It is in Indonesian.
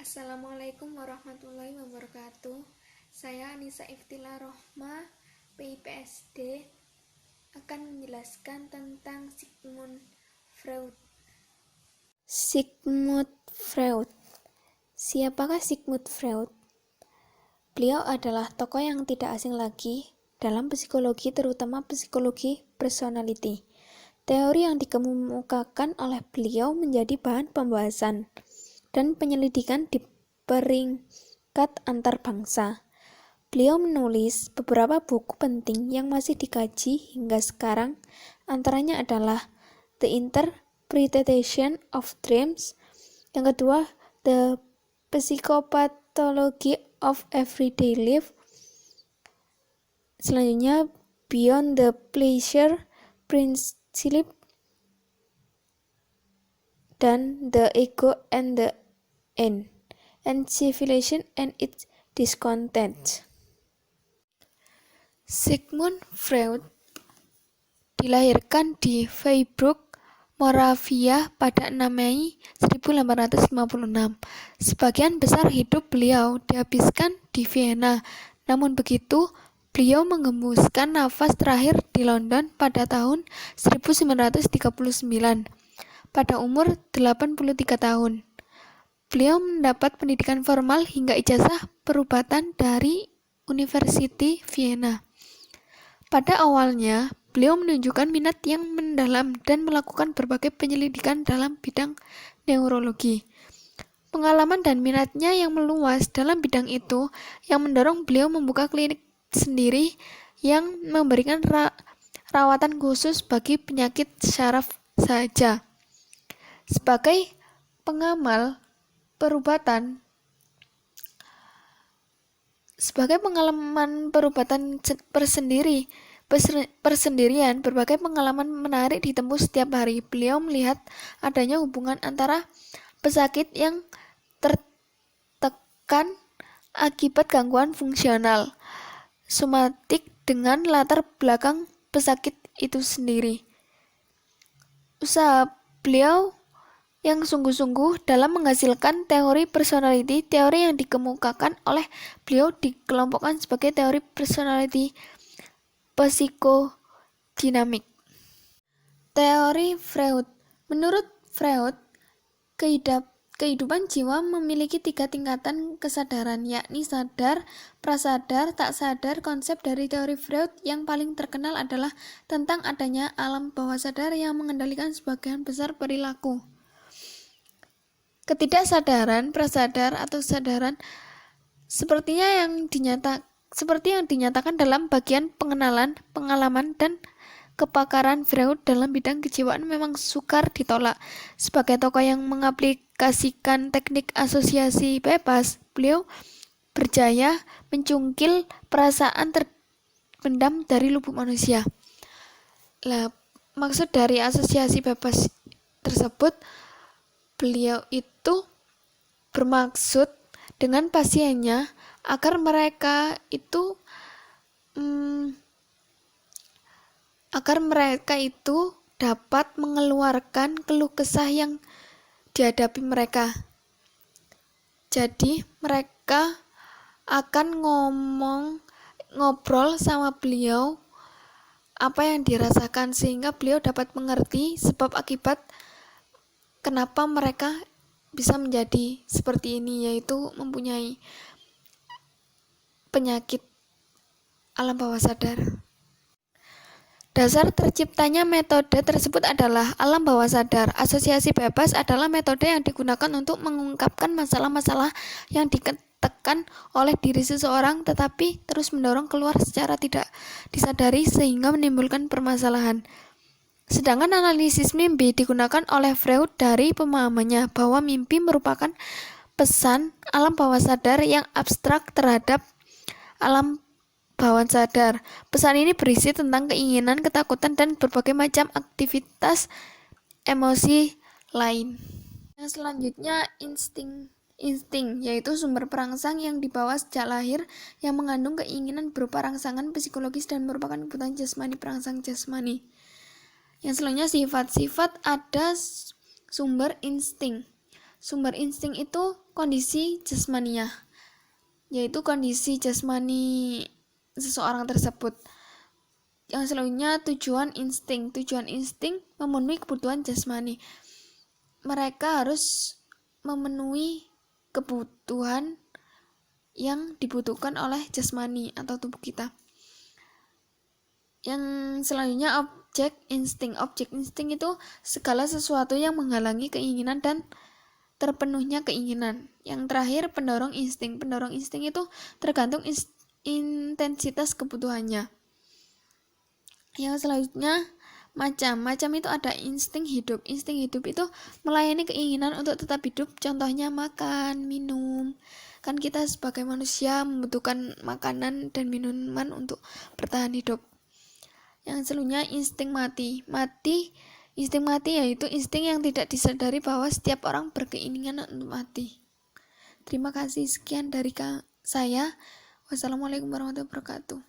Assalamualaikum warahmatullahi wabarakatuh. Saya Anissa Iftila Rohma, PIPSD, akan menjelaskan tentang Sigmund Freud. Sigmund Freud. Siapakah Sigmund Freud? Beliau adalah tokoh yang tidak asing lagi dalam psikologi, terutama psikologi personality. Teori yang dikemukakan oleh beliau menjadi bahan pembahasan dan penyelidikan di peringkat antar bangsa. Beliau menulis beberapa buku penting yang masih dikaji hingga sekarang, antaranya adalah The Interpretation of Dreams, yang kedua The Psychopathology of Everyday Life, selanjutnya Beyond the Pleasure Principle, dan The Ego and the End, and Civilization and its Discontents. Sigmund Freud dilahirkan di Freiburg, Moravia pada 6 Mei 1856. Sebagian besar hidup beliau dihabiskan di Vienna. Namun begitu, beliau menggembuskan nafas terakhir di London pada tahun 1939 pada umur 83 tahun. Beliau mendapat pendidikan formal hingga ijazah perubatan dari University Vienna. Pada awalnya, beliau menunjukkan minat yang mendalam dan melakukan berbagai penyelidikan dalam bidang neurologi. Pengalaman dan minatnya yang meluas dalam bidang itu yang mendorong beliau membuka klinik sendiri yang memberikan rawatan khusus bagi penyakit syaraf saja. Sebagai pengamal perubatan, sebagai pengalaman perubatan persendirian, berbagai pengalaman menarik ditempuh setiap hari. Beliau melihat adanya hubungan antara pesakit yang tertekan akibat gangguan fungsional somatik dengan latar belakang pesakit itu sendiri. Usaha beliau yang sungguh-sungguh dalam menghasilkan teori personality, teori yang dikemukakan oleh beliau dikelompokkan sebagai teori personality psikodinamik. Teori Freud. Menurut Freud, kehidupan jiwa memiliki 3 tingkatan kesadaran, yakni sadar, prasadar, tak sadar. Konsep dari teori Freud yang paling terkenal adalah tentang adanya alam bawah sadar yang mengendalikan sebagian besar perilaku. Ketidaksadaran, prasadar, atau sadaran seperti yang dinyatakan dalam bagian pengenalan, pengalaman, dan kepakaran Freud dalam bidang kejiwaan memang sukar ditolak. Sebagai tokoh yang mengaplikasikan teknik asosiasi bebas, beliau berjaya mencungkil perasaan terpendam dari lubuk manusia. Maksud dari asosiasi bebas tersebut, beliau itu bermaksud dengan pasiennya agar mereka itu dapat mengeluarkan keluh kesah yang dihadapi mereka. Jadi mereka akan ngobrol sama beliau apa yang dirasakan, sehingga beliau dapat mengerti sebab akibat kenapa mereka bisa menjadi seperti ini, yaitu mempunyai penyakit alam bawah sadar. Dasar terciptanya metode tersebut adalah alam bawah sadar. Asosiasi bebas adalah metode yang digunakan untuk mengungkapkan masalah-masalah yang ditekan oleh diri seseorang tetapi terus mendorong keluar secara tidak disadari sehingga menimbulkan permasalahan. Sedangkan analisis mimpi digunakan oleh Freud dari pemahamannya bahwa mimpi merupakan pesan alam bawah sadar yang abstrak terhadap alam bawah sadar. Pesan ini berisi tentang keinginan, ketakutan, dan berbagai macam aktivitas emosi lain. Yang selanjutnya insting, yaitu sumber perangsang yang dibawa sejak lahir yang mengandung keinginan berupa rangsangan psikologis dan merupakan kebutuhan jasmani, perangsang jasmani. Yang selanjutnya sifat. Ada sumber insting. Sumber insting itu kondisi jasmaniah, yaitu kondisi jasmani seseorang tersebut. Yang selanjutnya tujuan insting. Tujuan insting memenuhi kebutuhan jasmani. Mereka harus memenuhi kebutuhan yang dibutuhkan oleh jasmani atau tubuh kita. Yang selanjutnya objek insting. Objek insting itu segala sesuatu yang menghalangi keinginan dan terpenuhnya keinginan. Yang terakhir pendorong insting. Pendorong insting itu tergantung intensitas kebutuhannya. Yang selanjutnya macam itu ada insting hidup. Insting hidup itu melayani keinginan untuk tetap hidup, contohnya makan, minum. Kan kita sebagai manusia membutuhkan makanan dan minuman untuk bertahan hidup. Yang selanjutnya insting mati. Insting mati yaitu insting yang tidak disadari bahwa setiap orang berkeinginan untuk mati. Terima kasih, sekian dari saya. Wassalamualaikum warahmatullahi wabarakatuh.